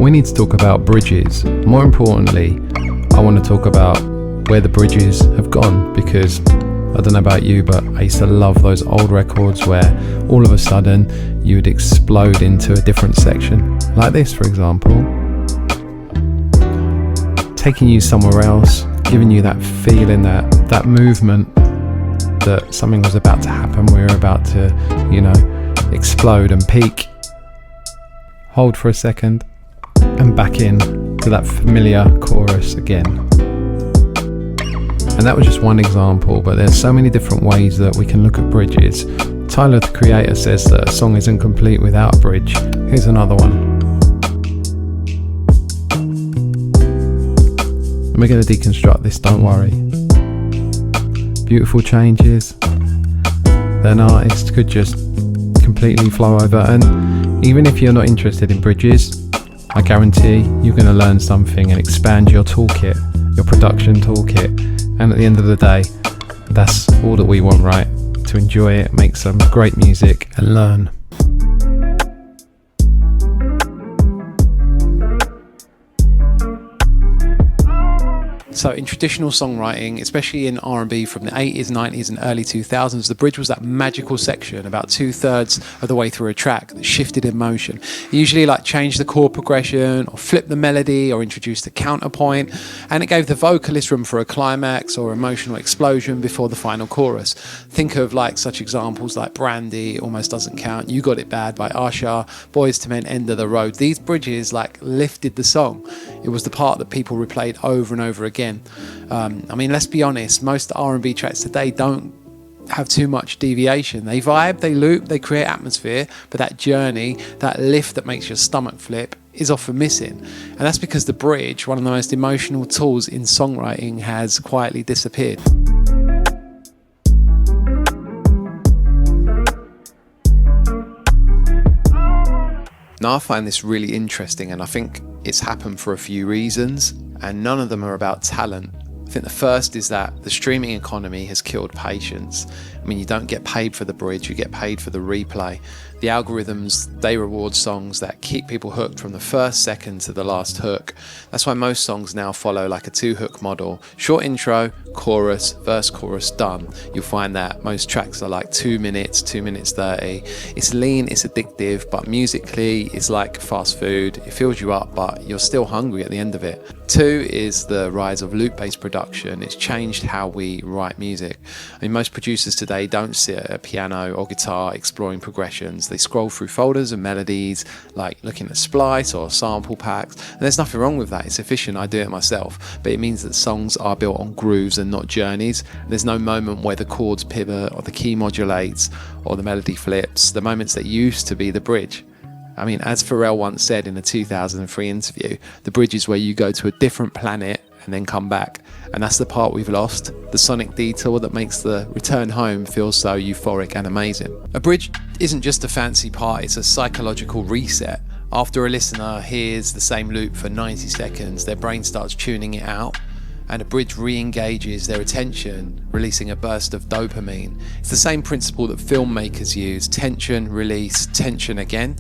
we need to talk about bridges. More importantly, I want to talk about where the bridges have gone, because I don't know about you, but I used to love those old records where all of a sudden you would explode into a different section, like this for example, taking you somewhere else, giving you that feeling, that movement that something was about to happen, we were about to, explode and peak. Hold for a second and back in to that familiar chorus again. And that was just one example, but there's so many different ways that we can look at bridges. Tyler, the creator, says that a song isn't complete without a bridge. Here's another one. And we're going to deconstruct this, don't worry. Beautiful changes that an artist could just completely flow over. And even if you're not interested in bridges, I guarantee you're going to learn something and expand your toolkit, your production toolkit. And at the end of the day, that's all that we want, right? To enjoy it, make some great music and learn. So in traditional songwriting, especially in R&B from the 80s, 90s and early 2000s, the bridge was that magical section about 2/3 of the way through a track that shifted emotion. It usually changed the chord progression or flipped the melody or introduced a counterpoint, and it gave the vocalist room for a climax or emotional explosion before the final chorus. Think of such examples like Brandy, Almost Doesn't Count, You Got It Bad by Usher, Boys to Men, End of the Road. These bridges lifted the song. It was the part that people replayed over and over again. Let's be honest, most R&B tracks today don't have too much deviation. They vibe, they loop, they create atmosphere, but that journey, that lift that makes your stomach flip, is often missing. And that's because the bridge, one of the most emotional tools in songwriting, has quietly disappeared. Now I find this really interesting, and I think it's happened for a few reasons, and none of them are about talent. I think the first is that the streaming economy has killed patience. You don't get paid for the bridge, you get paid for the replay. The algorithms, they reward songs that keep people hooked from the first second to the last hook. That's why most songs now follow a 2-hook model. Short intro, chorus, verse, chorus, done. You'll find that most tracks are 2 minutes, 2 minutes 30. It's lean, it's addictive, but musically it's like fast food. It fills you up, but you're still hungry at the end of it. 2 is the rise of loop-based production. It's changed how we write music. Most producers today don't sit at a piano or guitar exploring progressions. They scroll through folders of melodies, looking at splice or sample packs. And there's nothing wrong with that. It's efficient. I do it myself. But it means that songs are built on grooves and not journeys. There's no moment where the chords pivot or the key modulates or the melody flips. The moments that used to be the bridge. As Pharrell once said in a 2003 interview, the bridge is where you go to a different planet and then come back. And that's the part we've lost, the sonic detour that makes the return home feel so euphoric and amazing. A bridge isn't just a fancy part, it's a psychological reset. After a listener hears the same loop for 90 seconds, their brain starts tuning it out, and a bridge re-engages their attention, releasing a burst of dopamine. It's the same principle that filmmakers use: tension, release, tension again.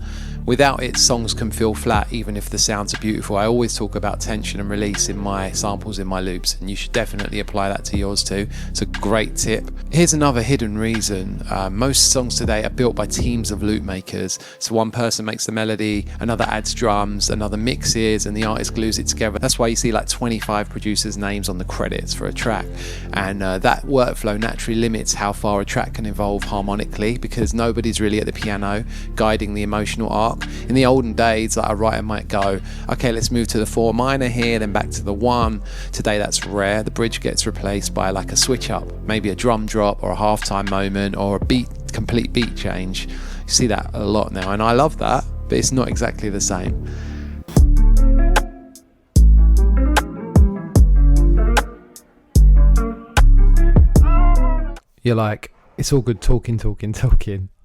Without it, songs can feel flat even if the sounds are beautiful. I always talk about tension and release in my samples, in my loops, and you should definitely apply that to yours too. It's a great tip. Here's another hidden reason. Most songs today are built by teams of loop makers. So one person makes the melody, another adds drums, another mixes, and the artist glues it together. That's why you see 25 producers' names on the credits for a track. And that workflow naturally limits how far a track can evolve harmonically, because nobody's really at the piano guiding the emotional arc. In the olden days, a writer might go, okay, let's move to the 4 minor here, then back to the 1. Today that's rare. The bridge gets replaced by a switch up, maybe a drum drop or a halftime moment or a complete beat change. You see that a lot now, and I love that, but it's not exactly the same. You're like, it's all good talking,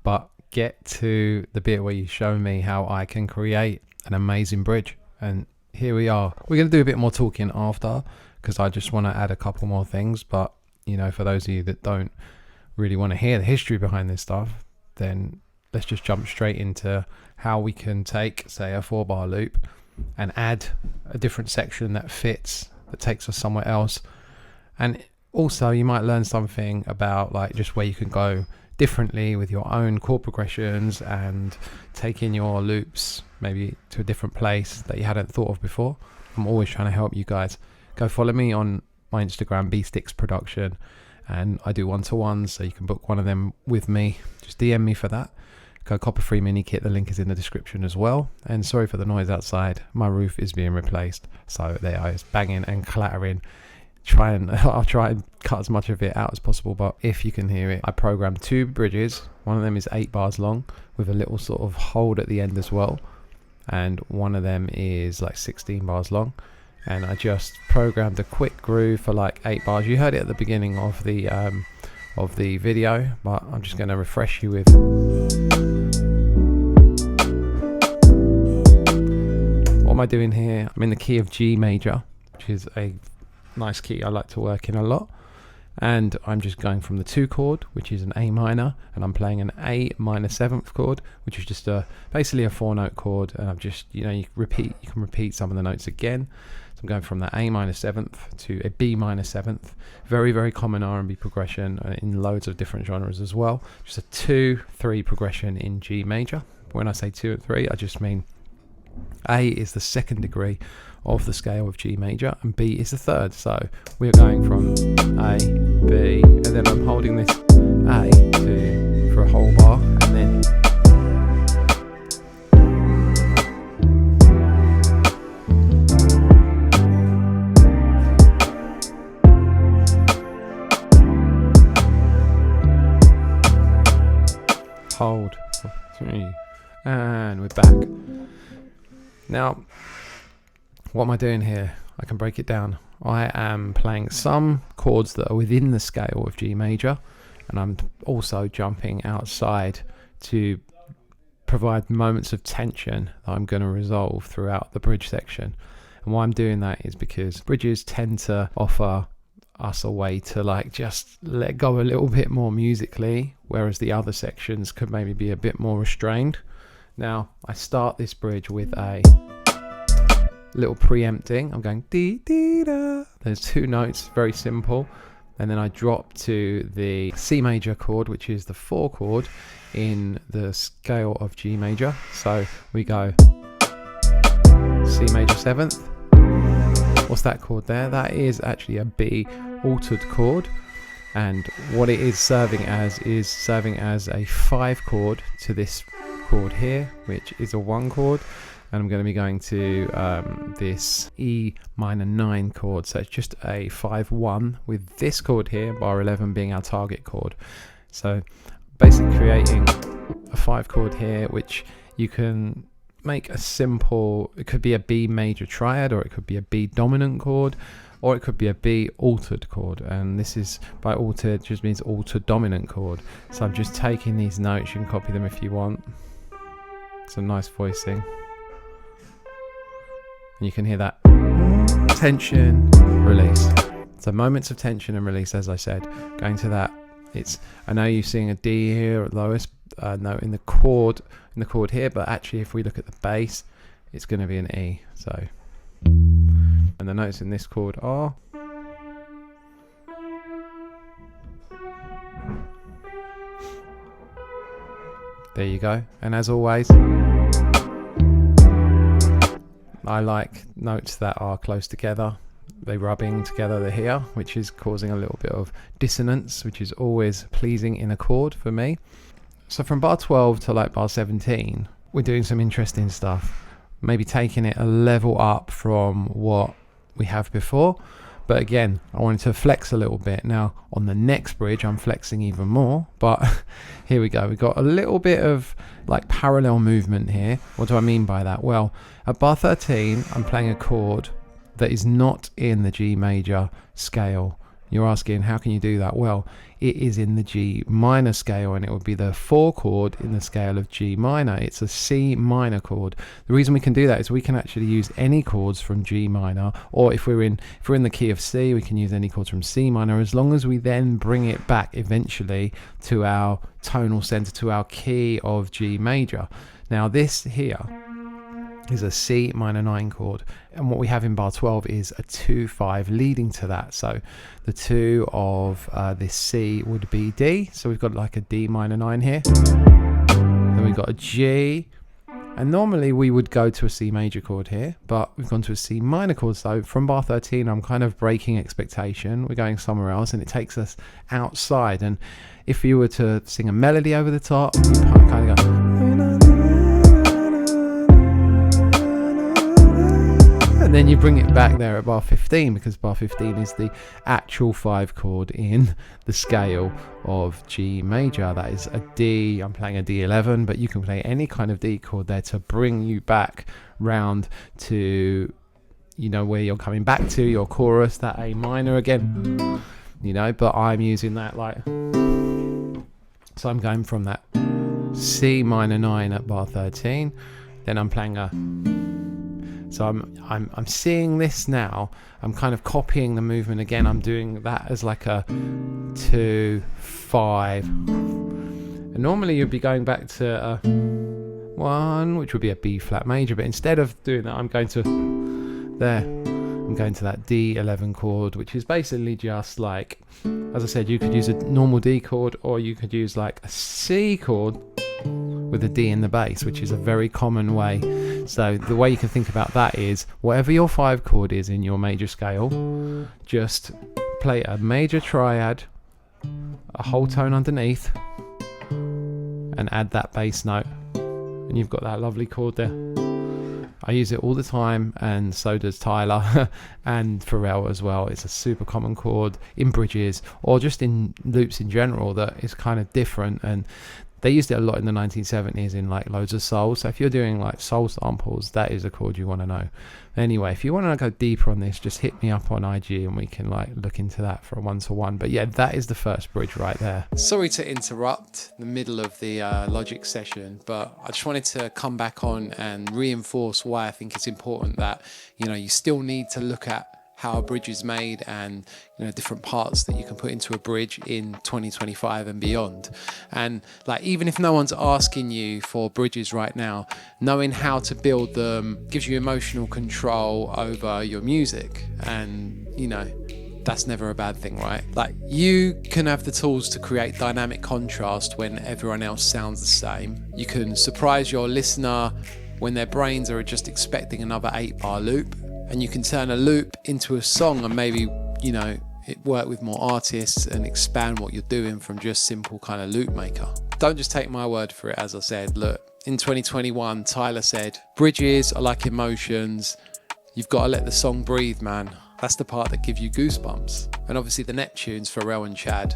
but get to the bit where you show me how I can create an amazing bridge. And here we are. We're going to do a bit more talking after, because I just want to add a couple more things. But for those of you that don't really want to hear the history behind this stuff, then let's just jump straight into how we can take, say, a 4-bar loop and add a different section that fits, that takes us somewhere else. And also you might learn something about like just where you can go differently with your own chord progressions and taking your loops maybe to a different place that you hadn't thought of before. I'm always trying to help you guys. Go follow me on my Instagram, bsticks production, and I do one-to-ones, so you can book one of them with me. Just DM me for that. Go Copper Free Mini Kit, the link is in the description as well. And sorry for the noise outside, my roof is being replaced, so there I is banging and clattering. I'll try and cut as much of it out as possible, but if you can hear it, I programmed 2 bridges. One of them is 8 bars long with a little sort of hold at the end as well, and one of them is like 16 bars long. And I just programmed a quick groove for like 8 bars. You heard it at the beginning of the video, but I'm just going to refresh you with. What am I doing here? I'm in the key of G major, which is a nice key I like to work in a lot, and I'm just going from the 2 chord, which is an A minor, and I'm playing an A minor 7th chord, which is just basically a 4-note chord, and I've just, you can repeat some of the notes again. So I'm going from the A minor 7th to a B minor 7th. Very, very common R&B progression in loads of different genres as well. Just a 2-3 progression in G major. When I say 2 and 3, I just mean A is the 2nd degree of the scale of G major and B is the 3rd. So we're going from A, B, and then I'm holding this A for a whole bar, and then hold 3, and we're back. Now, what am I doing here? I can break it down. I am playing some chords that are within the scale of G major, and I'm also jumping outside to provide moments of tension that I'm going to resolve throughout the bridge section. And why I'm doing that is because bridges tend to offer us a way to like just let go a little bit more musically, whereas the other sections could maybe be a bit more restrained. Now, I start this bridge with a little preempting. I'm going dee dee da. There's 2 notes, very simple, and then I drop to the C major chord, which is the 4 chord in the scale of G major. So we go C major 7th. What's that chord there? That is actually a B altered chord, and what it is serving as a 5 chord to this chord here, which is a 1 chord, and I'm going to be going to this E minor 9 chord, so it's just a 5-1 with this chord here, bar 11 being our target chord. So basically creating a 5 chord here, which you can make a simple, it could be a B major triad, or it could be a B dominant chord, or it could be a B altered chord, and this is, by altered, just means altered dominant chord. So I'm just taking these notes, you can copy them if you want. Some nice voicing, and you can hear that tension, release. So moments of tension and release, as I said. Going to that, I know you're seeing a D here at lowest note in the chord here, but actually if we look at the bass, it's going to be an E. So, and the notes in this chord are there you go. And as always, I like notes that are close together. They're rubbing together here, which is causing a little bit of dissonance, which is always pleasing in a chord for me. So from bar 12 to like bar 17, we're doing some interesting stuff. Maybe taking it a level up from what we have before. But again, I wanted to flex a little bit. Now on the next bridge, I'm flexing even more, but here we go. We've got a little bit of like parallel movement here. What do I mean by that? Well, at bar 13, I'm playing a chord that is not in the G major scale. You're asking, how can you do that? Well, it is in the G minor scale, and it would be the 4 chord in the scale of G minor. It's a C minor chord. The reason we can do that is we can actually use any chords from G minor, or if we're in the key of C, we can use any chords from C minor, as long as we then bring it back eventually to our tonal center, to our key of G major. Now this here is a C minor 9 chord, and what we have in bar 12 is a 2-5 leading to that. So the 2 of this C would be D, so we've got like a D minor 9 here, then we've got a G, and normally we would go to a C major chord here, but we've gone to a C minor chord. So from bar 13 I'm kind of breaking expectation, we're going somewhere else, and it takes us outside. And if you were to sing a melody over the top, you kind of go, and then you bring it back there at bar 15, because bar 15 is the actual 5 chord in the scale of G major. That is a D. I'm playing a D11, but you can play any kind of D chord there to bring you back round to, you know, where you're coming back to your chorus, that A minor again, you know, but I'm using that like, so I'm going from that C minor 9 at bar 13, then I'm playing a, so I'm seeing this now, I'm kind of copying the movement again, I'm doing that as like a 2, 5, and normally you'd be going back to a 1, which would be a B flat major, but instead of doing that I'm going to there, I'm going to that D11 chord, which is basically just like, as I said, you could use a normal D chord, or you could use like a C chord with a D in the bass, which is a very common way. So the way you can think about that is, whatever your 5 chord is in your major scale, just play a major triad, a whole tone underneath, and add that bass note, and you've got that lovely chord there. I use it all the time, and so does Tyler and Pharrell as well. It's a super common chord in bridges, or just in loops in general, that is kind of different, and they used it a lot in the 1970s in like loads of soul. So if you're doing like soul samples, that is a chord you want to know. Anyway, if you want to go deeper on this, just hit me up on IG and we can like look into that for a 1-to-1. But yeah, that is the first bridge right there. Sorry to interrupt the middle of the Logic session, but I just wanted to come back on and reinforce why I think it's important that, you know, you still need to look at how a bridge is made, and, you know, different parts that you can put into a bridge in 2025 and beyond. And like, even if no one's asking you for bridges right now, knowing how to build them gives you emotional control over your music, and, you know, that's never a bad thing, right? Like, you can have the tools to create dynamic contrast when everyone else sounds the same. You can surprise your listener when their brains are just expecting another 8-bar loop, and you can turn a loop into a song, and maybe, you know, it work with more artists and expand what you're doing from just simple kind of loop maker. Don't just take my word for it. As I said, look, in 2021, Tyler said, bridges are like emotions. You've got to let the song breathe, man. That's the part that gives you goosebumps. And obviously the Neptunes, Pharrell and Chad,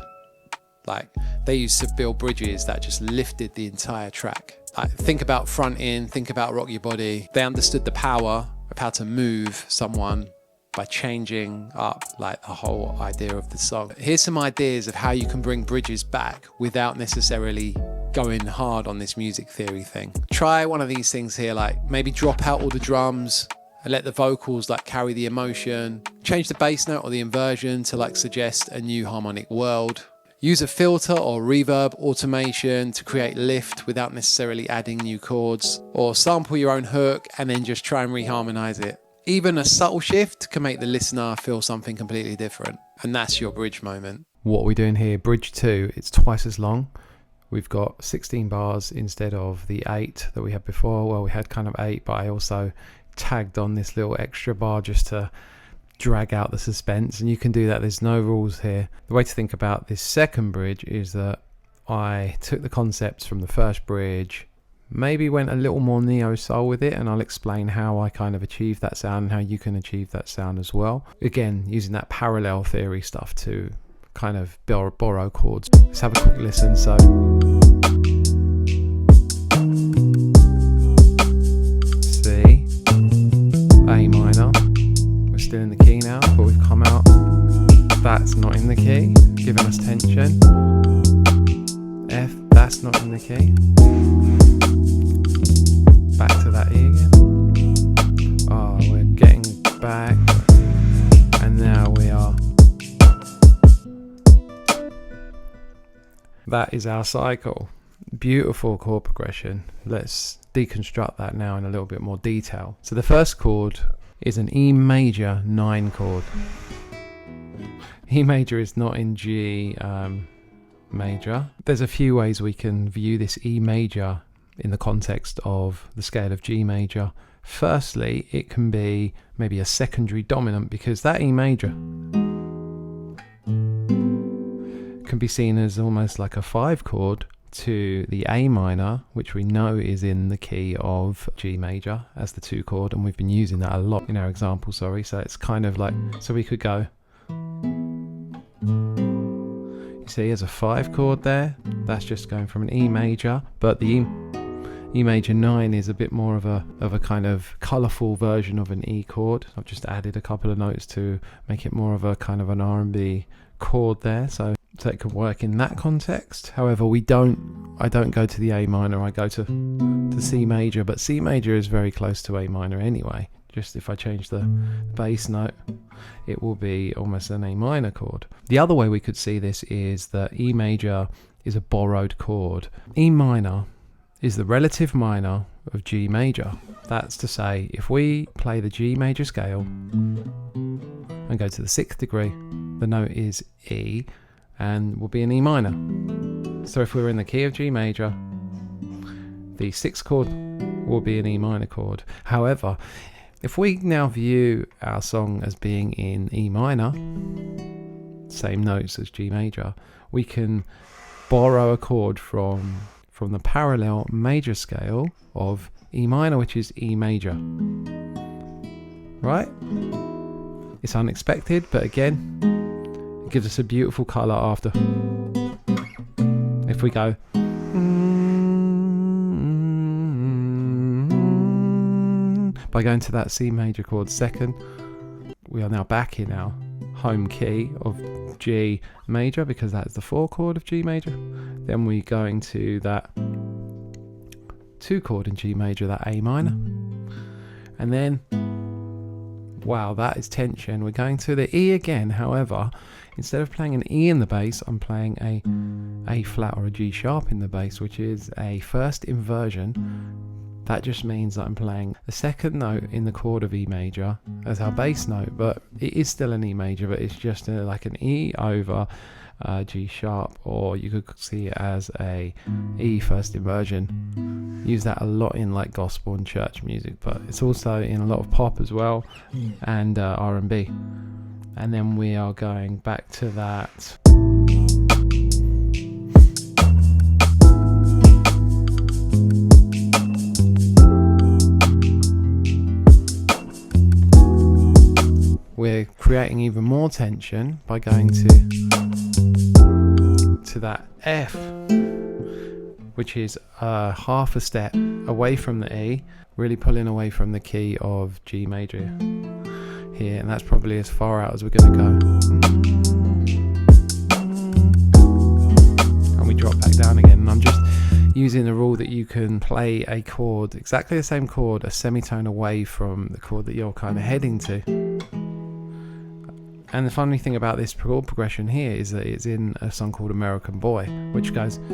like, they used to build bridges that just lifted the entire track. Like, think about Front In, think about Rock Your Body. They understood the power of how to move someone by changing up like the whole idea of the song. Here's some ideas of how you can bring bridges back without necessarily going hard on this music theory thing. Try one of these things here, like maybe drop out all the drums and let the vocals like carry the emotion. Change the bass note or the inversion to like suggest a new harmonic world. Use a filter or reverb automation to create lift without necessarily adding new chords, or sample your own hook and then just try and reharmonize it. Even a subtle shift can make the listener feel something completely different, and that's your bridge moment. What we're doing here, bridge 2, it's twice as long. We've got 16 bars instead of the 8 that we had before. Well, we had kind of 8, but I also tagged on this little extra bar just to drag out the suspense, and you can do that. There's no rules here. The way to think about this second bridge is that I took the concepts from the first bridge, maybe went a little more neo soul with it, and I'll explain how I kind of achieved that sound and how you can achieve that sound as well. Again, using that parallel theory stuff to kind of borrow chords. Let's have a quick listen. So C, A minor, we're still in the key now, but we've come out, that's not in the key, giving us tension. F, that's not in the key. Back to that E again. Oh, we're getting back, and now we are. That is our cycle. Beautiful chord progression. Let's deconstruct that now in a little bit more detail. So the first chord is an E major 9 chord. E major is not in G major. There's a few ways we can view this E major in the context of the scale of G major. Firstly, it can be maybe a secondary dominant, because that E major can be seen as almost like a 5 chord to the A minor, which we know is in the key of G major as the 2 chord, and we've been using that a lot in our example, so it's kind of like, so we could go, you see there's a 5 chord there, that's just going from an E major, but the E major 9 is a bit more of a kind of colourful version of an E chord. I've just added a couple of notes to make it more of a kind of an R&B chord there, so it can work in that context. However, I don't go to the A minor, I go to C major, but C major is very close to A minor anyway. Just if I change the bass note, it will be almost an A minor chord. The other way we could see this is that E major is a borrowed chord. E minor is the relative minor of G major. That's to say, if we play the G major scale and go to the 6th degree, the note is E and will be an E minor. So if we're in the key of G major, the 6th chord will be an E minor chord. However, if we now view our song as being in E minor, same notes as G major, we can borrow a chord from the parallel major scale of E minor, which is E major. Right? It's unexpected, but again, it gives us a beautiful colour after. If we go, by going to that C major chord second, we are now back in our home key of G major, because that's the 4 chord of G major. Then we're going to that 2 chord in G major, that A minor, and then, wow, that is tension. We're going to the E again. However, instead of playing an E in the bass, I'm playing a flat or a G sharp in the bass, which is a first inversion. That just means that I'm playing the 2nd note in the chord of E major as our bass note, but it is still an E major, but it's just like an E over G sharp, or you could see it as a E first inversion. Use that a lot in like gospel and church music, but it's also in a lot of pop as well, and R&B. And then we are going back to that. We're creating even more tension by going to that F, which is half a step away from the E, really pulling away from the key of G major here, and that's probably as far out as we're going to go. And we drop back down again, and I'm just using the rule that you can play a chord, exactly the same chord, a semitone away from the chord that you're kind of heading to. And the funny thing about this chord progression here is that it's in a song called American Boy, which goes, if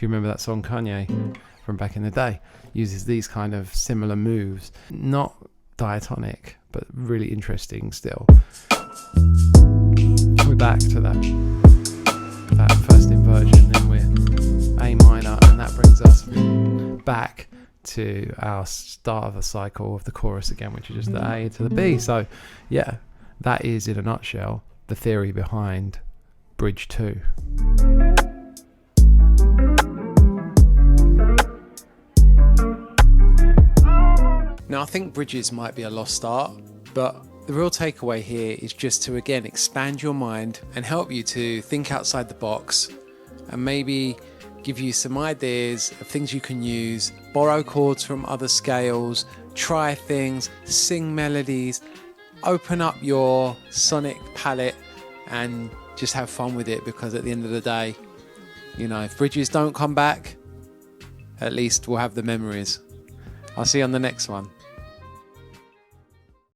you remember that song, Kanye from back in the day uses these kind of similar moves, not diatonic, but really interesting still. We're back to that first inversion, then we're A minor, and that brings us back to our start of the cycle of the chorus again, which is just the A to the B. So yeah, that is in a nutshell the theory behind Bridge 2. Now, I think bridges might be a lost art, but the real takeaway here is just to again expand your mind and help you to think outside the box, and maybe give you some ideas of things you can use, borrow chords from other scales, try things, sing melodies, open up your sonic palette and just have fun with it, because at the end of the day, you know, if bridges don't come back, at least we'll have the memories. I'll see you on the next one.